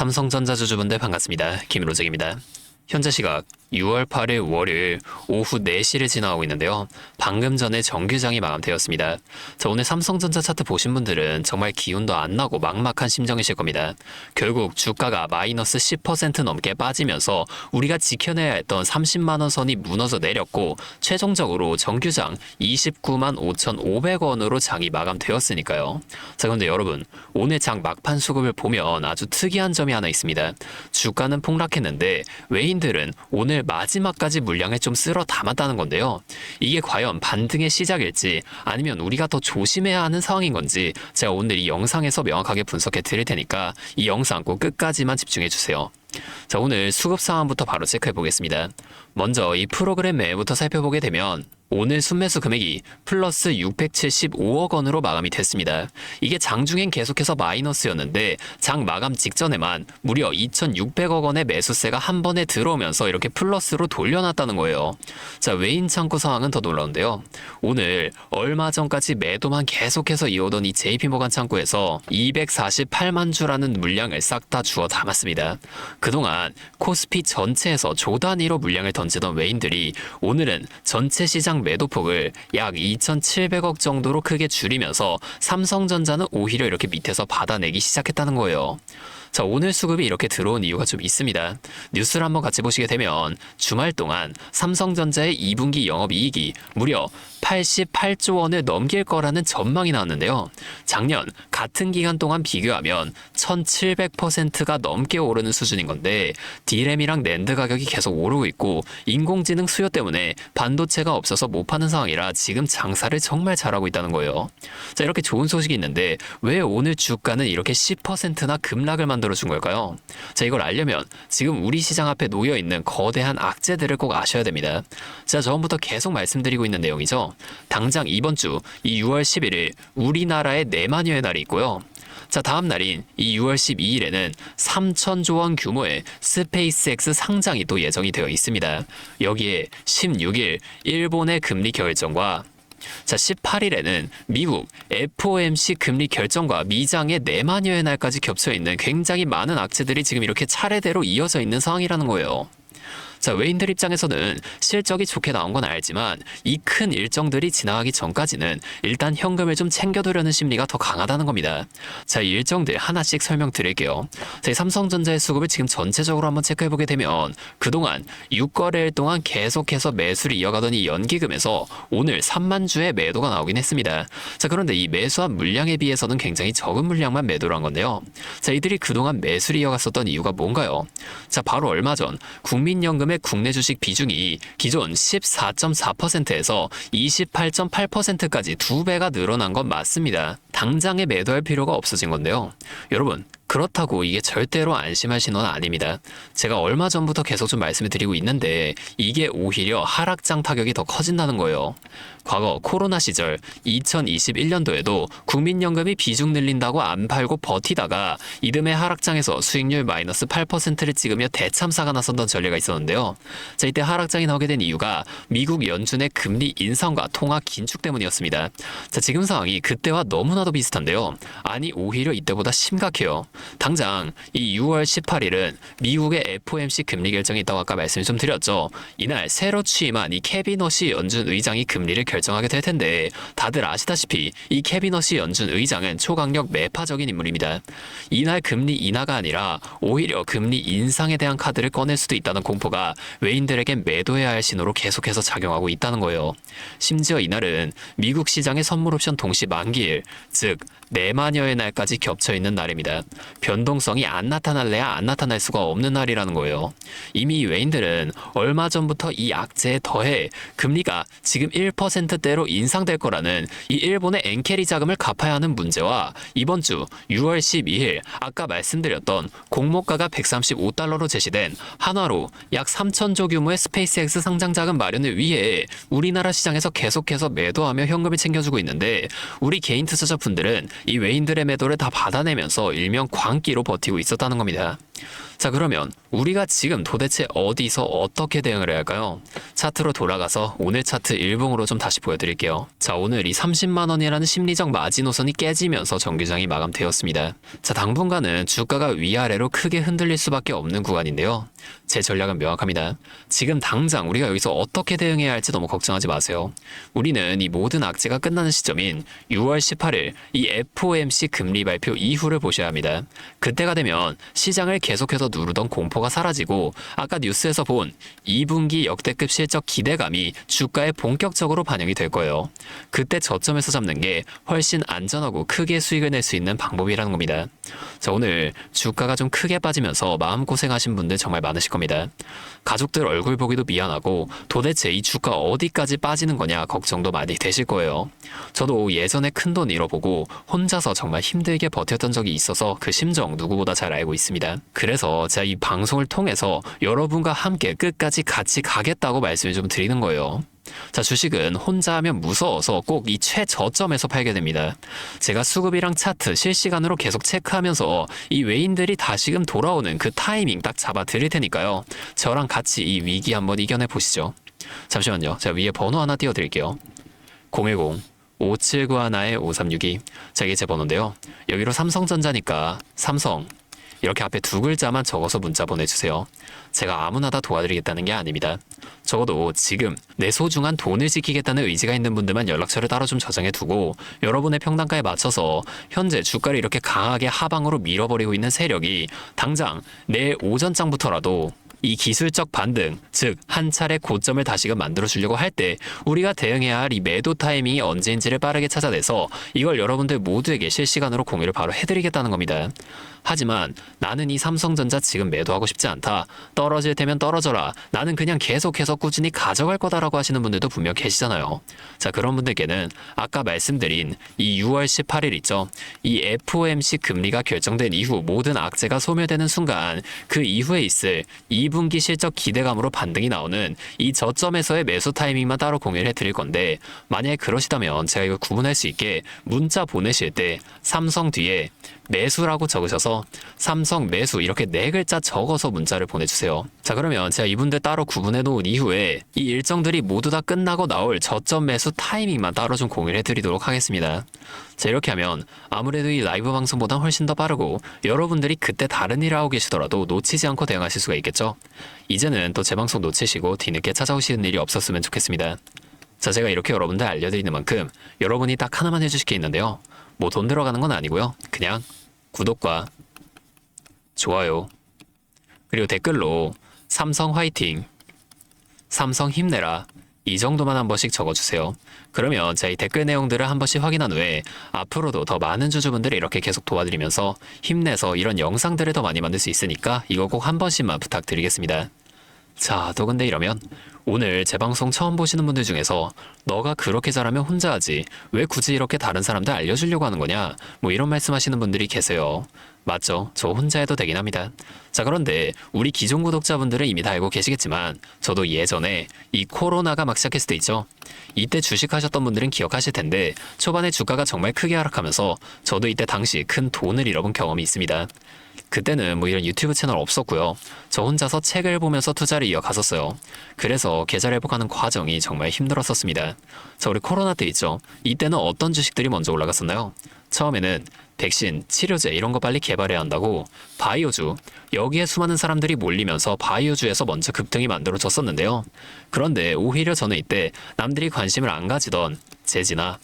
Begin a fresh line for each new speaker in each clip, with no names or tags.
삼성전자 주주분들 반갑습니다. 김로잭입니다. 현재 시각 6월 8일 월요일 오후 4시를 지나고 있는데요. 방금 전에 정규장이 마감되었습니다. 자, 오늘 삼성전자 차트 보신 분들은 정말 기운도 안 나고 막막한 심정이실 겁니다. 결국 주가가 마이너스 10% 넘게 빠지면서 우리가 지켜내야 했던 30만원 선이 무너져 내렸고 최종적으로 정규장 29만 5,500원으로 장이 마감되었으니까요. 자, 그런데 여러분, 오늘 장 막판 수급을 보면 아주 특이한 점이 하나 있습니다. 주가는 폭락했는데 외인들은 오늘 마지막까지 물량을 좀 쓸어 담았다는 건데요. 이게 과연 반등의 시작일지 아니면 우리가 더 조심해야 하는 상황인 건지 제가 오늘 이 영상에서 명확하게 분석해 드릴 테니까 이 영상 꼭 끝까지만 집중해 주세요. 자, 오늘 수급 상황부터 바로 체크해 보겠습니다. 먼저 이 프로그램 매매부터 살펴보게 되면 오늘 순매수 금액이 플러스 675억 원으로 마감이 됐습니다. 이게 장중엔 계속해서 마이너스였는데 장 마감 직전에만 무려 2,600억 원의 매수세가 한 번에 들어오면서 이렇게 플러스로 돌려놨다는 거예요. 자, 외인 창구 상황은 더 놀라운데요. 오늘 얼마 전까지 매도만 계속해서 이어오던 이 JP모간 창구에서 248만 주라는 물량을 싹 다 주워 담았습니다. 그동안 코스피 전체에서 조 단위로 물량을 던지던 외인들이 오늘은 전체 시장 매도폭을 약 2,700억 정도로 크게 줄이면서 삼성전자는 오히려 이렇게 밑에서 받아내기 시작했다는 거예요. 자, 오늘 수급이 이렇게 들어온 이유가 좀 있습니다. 뉴스를 한번 같이 보시게 되면 주말 동안 삼성전자의 2분기 영업이익이 무려 88조 원을 넘길 거라는 전망이 나왔는데요. 작년 같은 기간 동안 비교하면 1700%가 넘게 오르는 수준인 건데 D램이랑 낸드 가격이 계속 오르고 있고 인공지능 수요 때문에 반도체가 없어서 못 파는 상황이라 지금 장사를 정말 잘하고 있다는 거예요. 자, 이렇게 좋은 소식이 있는데 왜 오늘 주가는 이렇게 10%나 급락을 만들어준 걸까요? 자, 이걸 알려면 지금 우리 시장 앞에 놓여있는 거대한 악재들을 꼭 아셔야 됩니다. 자, 처음부터 계속 말씀드리고 있는 내용이죠. 당장 이번 주 이 6월 11일 우리나라의 내마녀의 날이 있고요. 자, 다음 날인 이 6월 12일에는 3,000조 원 규모의 스페이스X 상장이 또 예정이 되어 있습니다. 여기에 16일 일본의 금리 결정과 자, 18일에는 미국 FOMC 금리 결정과 미장의 내마녀의 날까지 겹쳐있는 굉장히 많은 악재들이 지금 이렇게 차례대로 이어져 있는 상황이라는 거예요. 자, 외인들 입장에서는 실적이 좋게 나온 건 알지만 이 큰 일정들이 지나가기 전까지는 일단 현금을 좀 챙겨두려는 심리가 더 강하다는 겁니다. 자, 이 일정들 하나씩 설명드릴게요. 자, 삼성전자의 수급을 지금 전체적으로 한번 체크해보게 되면 그동안 6거래일 동안 계속해서 매수를 이어가던 이 연기금에서 오늘 3만 주의 매도가 나오긴 했습니다. 자, 그런데 이 매수한 물량에 비해서는 굉장히 적은 물량만 매도를 한 건데요. 자, 이들이 그동안 매수를 이어갔었던 이유가 뭔가요? 자, 바로 얼마 전 국민연금 국내 주식 비중이 기존 14.4%에서 28.8%까지 2배가 늘어난 건 맞습니다. 당장에 매도할 필요가 없어진 건데요. 여러분, 그렇다고 이게 절대로 안심할 신호는 아닙니다. 제가 얼마 전부터 계속 좀 말씀을 드리고 있는데 이게 오히려 하락장 타격이 더 커진다는 거예요. 과거 코로나 시절 2021년도에도 국민연금이 비중 늘린다고 안 팔고 버티다가 이듬해 하락장에서 수익률 마이너스 8%를 찍으며 대참사가 나섰던 전례가 있었는데요. 자, 이때 하락장이 나오게 된 이유가 미국 연준의 금리 인상과 통화 긴축 때문이었습니다. 자, 지금 상황이 그때와 너무나도 비슷한데요. 아니, 오히려 이때보다 심각해요. 당장 이 6월 18일은 미국의 FOMC 금리 결정이 있다고 아까 말씀을 좀 드렸죠. 이날 새로 취임한 이 캐비너시 연준 의장이 금리를 결정하게 될 텐데 다들 아시다시피 이 캐비너시 연준 의장은 초강력 매파적인 인물입니다. 이날 금리 인하가 아니라 오히려 금리 인상에 대한 카드를 꺼낼 수도 있다는 공포가 외인들에겐 매도해야 할 신호로 계속해서 작용하고 있다는 거예요. 심지어 이날은 미국 시장의 선물 옵션 동시 만기일, 즉 내마녀의 날까지 겹쳐있는 날입니다. 변동성이 안 나타날래야 안 나타날 수가 없는 날이라는 거예요. 이미 외인들은 얼마 전부터 이 악재에 더해 금리가 지금 1%대로 인상될 거라는 이 일본의 엔캐리 자금을 갚아야 하는 문제와 이번 주 6월 12일 아까 말씀드렸던 공모가가 135달러로 제시된 한화로 약 3,000조 규모의 스페이스X 상장 자금 마련을 위해 우리나라 시장에서 계속해서 매도하며 현금을 챙겨주고 있는데 우리 개인 투자자분들은 이 외인들의 매도를 다 받아내면서 일명 광기로 버티고 있었다는 겁니다. 자, 그러면 우리가 지금 도대체 어디서 어떻게 대응을 해야 할까요? 차트로 돌아가서 오늘 차트 일봉으로 좀 다시 보여드릴게요. 자, 오늘 이 30만 원이라는 심리적 마지노선이 깨지면서 정규장이 마감되었습니다. 자, 당분간은 주가가 위아래로 크게 흔들릴 수밖에 없는 구간인데요. 제 전략은 명확합니다. 지금 당장 우리가 여기서 어떻게 대응해야 할지 너무 걱정하지 마세요. 우리는 이 모든 악재가 끝나는 시점인 6월 18일 이 FOMC 금리 발표 이후를 보셔야 합니다. 그때가 되면 시장을 계속해서 누르던 공포가 사라지고 아까 뉴스에서 본 2분기 역대급 실적 기대감이 주가에 본격적으로 반영이 될 거예요. 그때 저점에서 잡는 게 훨씬 안전하고 크게 수익을 낼 수 있는 방법이라는 겁니다. 자, 오늘 주가가 좀 크게 빠지면서 마음고생하신 분들 정말 많으실 겁니다. 가족들 얼굴 보기도 미안하고 도대체 이 주가 어디까지 빠지는 거냐 걱정도 많이 되실 거예요. 저도 예전에 큰돈 잃어보고 혼자서 정말 힘들게 버텼던 적이 있어서 그 심정 누구보다 잘 알고 있습니다. 그래서 제가 이 방송을 통해서 여러분과 함께 끝까지 같이 가겠다고 말씀을 좀 드리는 거예요. 자, 주식은 혼자 하면 무서워서 꼭 이 최저점에서 팔게 됩니다. 제가 수급이랑 차트 실시간으로 계속 체크하면서 이 외인들이 다시금 돌아오는 그 타이밍 딱 잡아 드릴 테니까요. 저랑 같이 이 위기 한번 이겨내 보시죠. 잠시만요. 제가 위에 번호 하나 띄워 드릴게요. 010-5791-5362. 자, 이게 제 번호인데요. 여기로 삼성전자니까 삼성 이렇게 앞에 두 글자만 적어서 문자 보내주세요. 제가 아무나 다 도와드리겠다는 게 아닙니다. 적어도 지금 내 소중한 돈을 지키겠다는 의지가 있는 분들만 연락처를 따로 좀 저장해두고 여러분의 평단가에 맞춰서 현재 주가를 이렇게 강하게 하방으로 밀어버리고 있는 세력이 당장 내일 오전장부터라도 이 기술적 반등, 즉 한 차례 고점을 다시금 만들어주려고 할 때 우리가 대응해야 할 이 매도 타이밍이 언제인지를 빠르게 찾아내서 이걸 여러분들 모두에게 실시간으로 공유를 바로 해드리겠다는 겁니다. 하지만 나는 이 삼성전자 지금 매도하고 싶지 않다. 떨어질 테면 떨어져라. 나는 그냥 계속해서 꾸준히 가져갈 거다라고 하시는 분들도 분명 계시잖아요. 자, 그런 분들께는 아까 말씀드린 이 6월 18일 있죠. 이 FOMC 금리가 결정된 이후 모든 악재가 소멸되는 순간 그 이후에 있을 2분기 실적 기대감으로 반등이 나오는 이 저점에서의 매수 타이밍만 따로 공유를 해드릴 건데 만약에 그러시다면 제가 이걸 구분할 수 있게 문자 보내실 때 삼성 뒤에 매수라고 적으셔서 삼성 매수 이렇게 4글자 적어서 문자를 보내주세요. 자, 그러면 제가 이분들 따로 구분해 놓은 이후에 이 일정들이 모두 다 끝나고 나올 저점 매수 타이밍만 따로 좀 공유를 해드리도록 하겠습니다. 자, 이렇게 하면 아무래도 이 라이브 방송보다 훨씬 더 빠르고 여러분들이 그때 다른 일을 하고 계시더라도 놓치지 않고 대응하실 수가 있겠죠. 이제는 또 제 방송 놓치시고 뒤늦게 찾아오시는 일이 없었으면 좋겠습니다. 자, 제가 이렇게 여러분들 알려드리는 만큼 여러분이 딱 하나만 해주실 게 있는데요. 뭐 돈 들어가는 건 아니고요. 그냥 구독과 좋아요 그리고 댓글로 삼성 화이팅, 삼성 힘내라 이 정도만 한 번씩 적어주세요. 그러면 제가 이 댓글 내용들을 한 번씩 확인한 후에 앞으로도 더 많은 주주분들이 이렇게 계속 도와드리면서 힘내서 이런 영상들을 더 많이 만들 수 있으니까 이거 꼭 한 번씩만 부탁드리겠습니다. 자, 또 근데 이러면 오늘 제 방송 처음 보시는 분들 중에서 너가 그렇게 잘하면 혼자 하지 왜 굳이 이렇게 다른 사람들 알려주려고 하는 거냐 뭐 이런 말씀하시는 분들이 계세요. 맞죠? 저 혼자 해도 되긴 합니다. 자, 그런데 우리 기존 구독자분들은 이미 다 알고 계시겠지만 저도 예전에 이 코로나가 막 시작했을 때 있죠. 이때 주식하셨던 분들은 기억하실 텐데 초반에 주가가 정말 크게 하락하면서 저도 이때 당시 큰 돈을 잃어본 경험이 있습니다. 그때는 뭐 이런 유튜브 채널 없었고요. 저 혼자서 책을 보면서 투자를 이어갔었어요. 그래서 계좌를 회복하는 과정이 정말 힘들었었습니다. 자, 우리 코로나 때 있죠. 이때는 어떤 주식들이 먼저 올라갔었나요? 처음에는 백신, 치료제 이런 거 빨리 개발해야 한다고 바이오주, 여기에 수많은 사람들이 몰리면서 바이오주에서 먼저 급등이 만들어졌었는데요. 그런데 오히려 저는 이때 남들이 관심을 안 가지던 제지나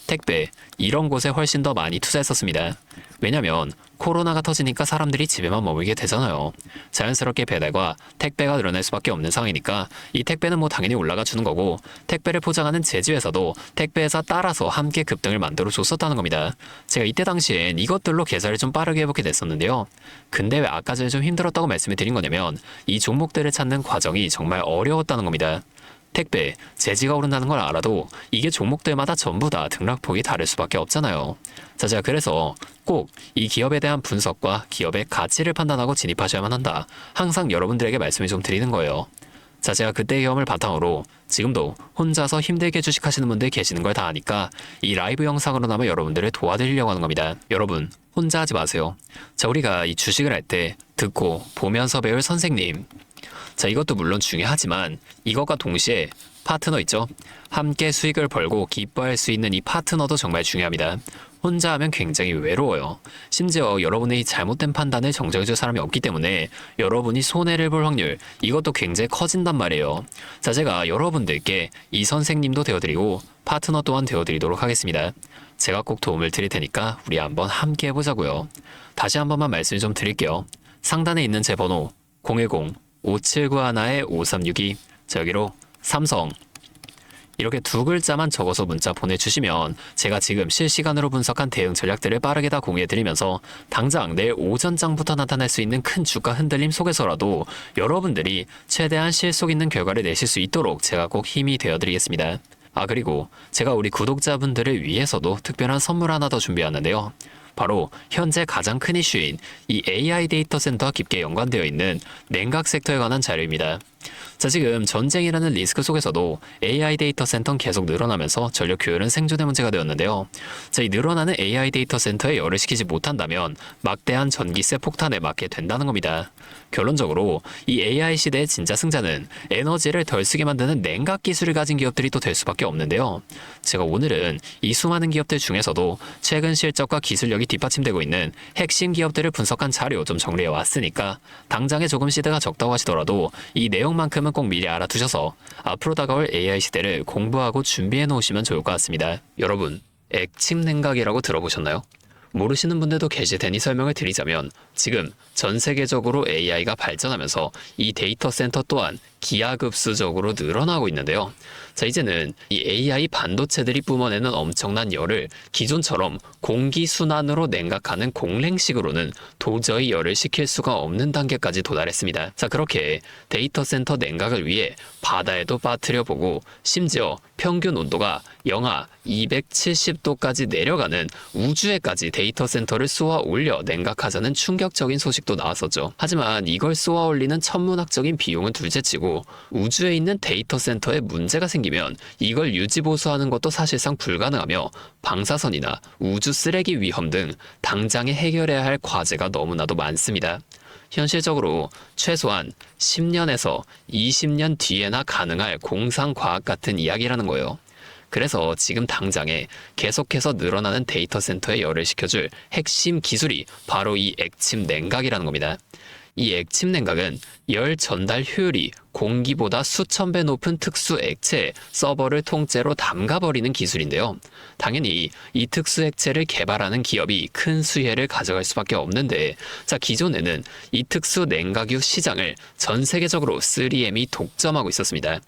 택배 이런 곳에 훨씬 더 많이 투자했었습니다. 왜냐면 코로나가 터지니까 사람들이 집에만 머물게 되잖아요. 자연스럽게 배달과 택배가 늘어날 수밖에 없는 상황이니까 이 택배는 뭐 당연히 올라가 주는 거고 택배를 포장하는 제지회사도 택배회사 따라서 함께 급등을 만들어 줬었다는 겁니다. 제가 이때 당시엔 이것들로 계좌를 좀 빠르게 회복이 됐었는데요. 근데 왜 아까 전에 좀 힘들었다고 말씀을 드린 거냐면 이 종목들을 찾는 과정이 정말 어려웠다는 겁니다. 택배, 제지가 오른다는 걸 알아도 이게 종목들마다 전부 다 등락폭이 다를 수밖에 없잖아요. 자, 제가 그래서 꼭 이 기업에 대한 분석과 기업의 가치를 판단하고 진입하셔야만 한다. 항상 여러분들에게 말씀을 좀 드리는 거예요. 자, 제가 그때의 경험을 바탕으로 지금도 혼자서 힘들게 주식하시는 분들 계시는 걸 다 아니까 이 라이브 영상으로나마 여러분들을 도와드리려고 하는 겁니다. 여러분, 혼자 하지 마세요. 자, 우리가 이 주식을 할 때 듣고 보면서 배울 선생님. 자, 이것도 물론 중요하지만 이것과 동시에 파트너 있죠? 함께 수익을 벌고 기뻐할 수 있는 이 파트너도 정말 중요합니다. 혼자 하면 굉장히 외로워요. 심지어 여러분의 잘못된 판단을 정정해줄 사람이 없기 때문에 여러분이 손해를 볼 확률, 이것도 굉장히 커진단 말이에요. 자, 제가 여러분들께 이 선생님도 되어드리고 파트너 또한 되어드리도록 하겠습니다. 제가 꼭 도움을 드릴 테니까 우리 한번 함께 해보자고요. 다시 한 번만 말씀 좀 드릴게요. 상단에 있는 제 번호 010-5791-5362, 자, 여기로 삼성 이렇게 두 글자만 적어서 문자 보내주시면 제가 지금 실시간으로 분석한 대응 전략들을 빠르게 다 공유해드리면서 당장 내일 오전장부터 나타날 수 있는 큰 주가 흔들림 속에서라도 여러분들이 최대한 실속 있는 결과를 내실 수 있도록 제가 꼭 힘이 되어드리겠습니다. 아, 그리고 제가 우리 구독자분들을 위해서도 특별한 선물 하나 더 준비했는데요. 바로 현재 가장 큰 이슈인 이 AI 데이터 센터와 깊게 연관되어 있는 냉각 섹터에 관한 자료입니다. 자, 지금 전쟁이라는 리스크 속에서도 AI 데이터 센터는 계속 늘어나면서 전력 규율은 생존의 문제가 되었는데요. 자, 이 늘어나는 AI 데이터 센터에 열을 식히지 못한다면 막대한 전기세 폭탄에 맞게 된다는 겁니다. 결론적으로 이 AI 시대의 진짜 승자는 에너지를 덜 쓰게 만드는 냉각 기술을 가진 기업들이 또 될 수밖에 없는데요. 제가 오늘은 이 수많은 기업들 중에서도 최근 실적과 기술력이 뒷받침되고 있는 핵심 기업들을 분석한 자료 좀 정리해 왔으니까 당장에 조금 시대가 적다고 하시더라도 이 내용만큼은 꼭 미리 알아두셔서 앞으로 다가올 AI 시대를 공부하고 준비해 놓으시면 좋을 것 같습니다. 여러분, 액침 냉각이라고 들어보셨나요? 모르시는 분들도 계실 테니 설명을 드리자면 지금 전 세계적으로 AI가 발전하면서 이 데이터 센터 또한 기하급수적으로 늘어나고 있는데요. 자, 이제는 이 AI 반도체들이 뿜어내는 엄청난 열을 기존처럼 공기순환으로 냉각하는 공랭식으로는 도저히 열을 식힐 수가 없는 단계까지 도달했습니다. 자, 그렇게 데이터 센터 냉각을 위해 바다에도 빠뜨려보고 심지어 평균 온도가 영하 270도까지 내려가는 우주에까지 데이터 센터를 쏘아 올려 냉각하자는 충격적인 소식도 나왔었죠. 하지만 이걸 쏘아 올리는 천문학적인 비용은 둘째치고 우주에 있는 데이터 센터에 문제가 생기면 이걸 유지보수하는 것도 사실상 불가능하며 방사선이나 우주 쓰레기 위험 등 당장에 해결해야 할 과제가 너무나도 많습니다. 현실적으로 최소한 10년에서 20년 뒤에나 가능할 공상과학 같은 이야기라는 거예요. 그래서 지금 당장에 계속해서 늘어나는 데이터 센터에 열을 식혀줄 핵심 기술이 바로 이 액침 냉각이라는 겁니다. 이 액침 냉각은 열 전달 효율이 공기보다 수천 배 높은 특수 액체에 서버를 통째로 담가버리는 기술인데요. 당연히 이 특수 액체를 개발하는 기업이 큰 수혜를 가져갈 수밖에 없는데, 자, 기존에는 이 특수 냉각유 시장을 전 세계적으로 3M이 독점하고 있었습니다.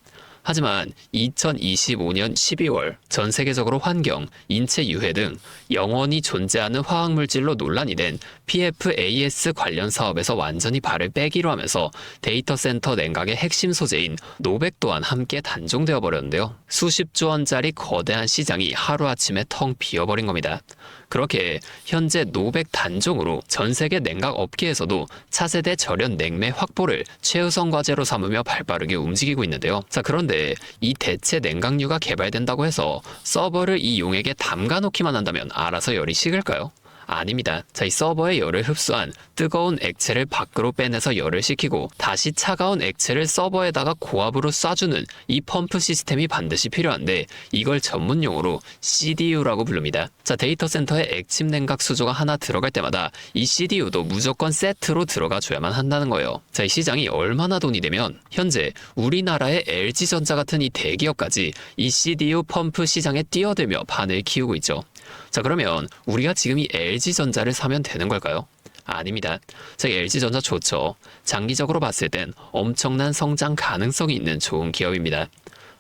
하지만 2025년 12월 전 세계적으로 환경, 인체 유해 등 영원히 존재하는 화학물질로 논란이 된 PFAS 관련 사업에서 완전히 발을 빼기로 하면서 데이터 센터 냉각의 핵심 소재인 노백 또한 함께 단종되어 버렸는데요. 수십조 원짜리 거대한 시장이 하루아침에 텅 비어버린 겁니다. 그렇게 현재 노백 단종으로 전 세계 냉각 업계에서도 차세대 절연 냉매 확보를 최우선 과제로 삼으며 발빠르게 움직이고 있는데요. 자, 그런데 이 대체 냉각유가 개발된다고 해서 서버를 이 용액에 담가 놓기만 한다면 알아서 열이 식을까요? 아닙니다. 자, 이 서버의 열을 흡수한 뜨거운 액체를 밖으로 빼내서 열을 식히고 다시 차가운 액체를 서버에다가 고압으로 쏴주는 이 펌프 시스템이 반드시 필요한데 이걸 전문용어로 CDU라고 부릅니다. 자, 데이터 센터에 액침 냉각 수조가 하나 들어갈 때마다 이 CDU도 무조건 세트로 들어가 줘야만 한다는 거예요. 자, 이 시장이 얼마나 돈이 되면 현재 우리나라의 LG전자 같은 이 대기업까지 이 CDU 펌프 시장에 뛰어들며 판을 키우고 있죠. 자, 그러면 우리가 지금 이 LG전자를 사면 되는 걸까요? 아닙니다. 자, LG전자 좋죠. 장기적으로 봤을 땐 엄청난 성장 가능성이 있는 좋은 기업입니다.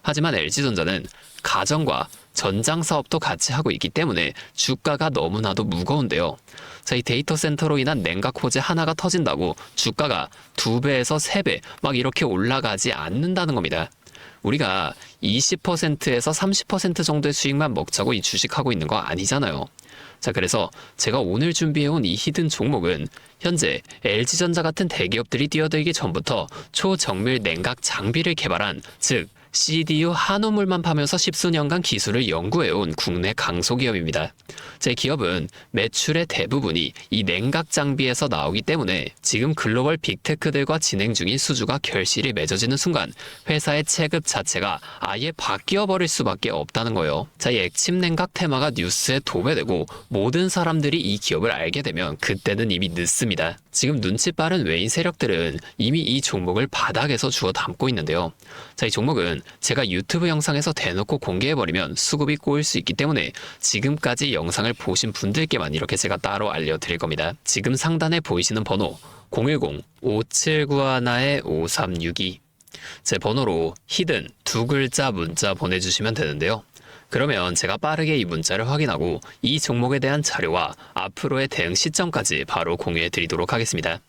하지만 LG전자는 가정과 전장 사업도 같이 하고 있기 때문에 주가가 너무나도 무거운데요. 자, 이 데이터 센터로 인한 냉각 호재 하나가 터진다고 주가가 2배에서 3배 막 이렇게 올라가지 않는다는 겁니다. 우리가 20%에서 30% 정도의 수익만 먹자고 이 주식하고 있는 거 아니잖아요. 자, 그래서 제가 오늘 준비해온 이 히든 종목은 현재 LG전자 같은 대기업들이 뛰어들기 전부터 초정밀 냉각 장비를 개발한, 즉 CDU 한우물만 파면서 십수년간 기술을 연구해온 국내 강소기업입니다. 제 기업은 매출의 대부분이 이 냉각 장비에서 나오기 때문에 지금 글로벌 빅테크들과 진행 중인 수주가 결실이 맺어지는 순간 회사의 체급 자체가 아예 바뀌어 버릴 수밖에 없다는 거예요. 자, 이 액침 냉각 테마가 뉴스에 도배되고 모든 사람들이 이 기업을 알게 되면 그때는 이미 늦습니다. 지금 눈치 빠른 외인 세력들은 이미 이 종목을 바닥에서 주워 담고 있는데요. 자, 이 종목은 제가 유튜브 영상에서 대놓고 공개해버리면 수급이 꼬일 수 있기 때문에 지금까지 영상을 보신 분들께만 이렇게 제가 따로 알려드릴 겁니다. 지금 상단에 보이시는 번호 010-5791-5362 제 번호로 히든 두 글자 문자 보내주시면 되는데요. 그러면 제가 빠르게 이 문자를 확인하고 이 종목에 대한 자료와 앞으로의 대응 시점까지 바로 공유해 드리도록 하겠습니다.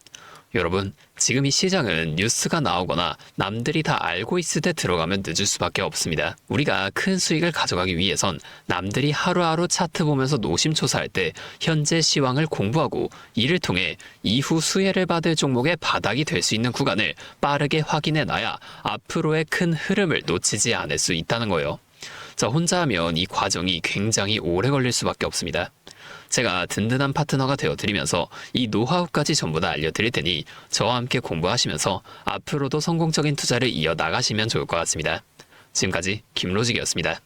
여러분, 지금 이 시장은 뉴스가 나오거나 남들이 다 알고 있을 때 들어가면 늦을 수밖에 없습니다. 우리가 큰 수익을 가져가기 위해선 남들이 하루하루 차트 보면서 노심초사할 때 현재 시황을 공부하고 이를 통해 이후 수혜를 받을 종목의 바닥이 될 수 있는 구간을 빠르게 확인해 놔야 앞으로의 큰 흐름을 놓치지 않을 수 있다는 거예요. 자, 혼자 하면 이 과정이 굉장히 오래 걸릴 수밖에 없습니다. 제가 든든한 파트너가 되어드리면서 이 노하우까지 전부 다 알려드릴 테니 저와 함께 공부하시면서 앞으로도 성공적인 투자를 이어나가시면 좋을 것 같습니다. 지금까지 김로직이었습니다.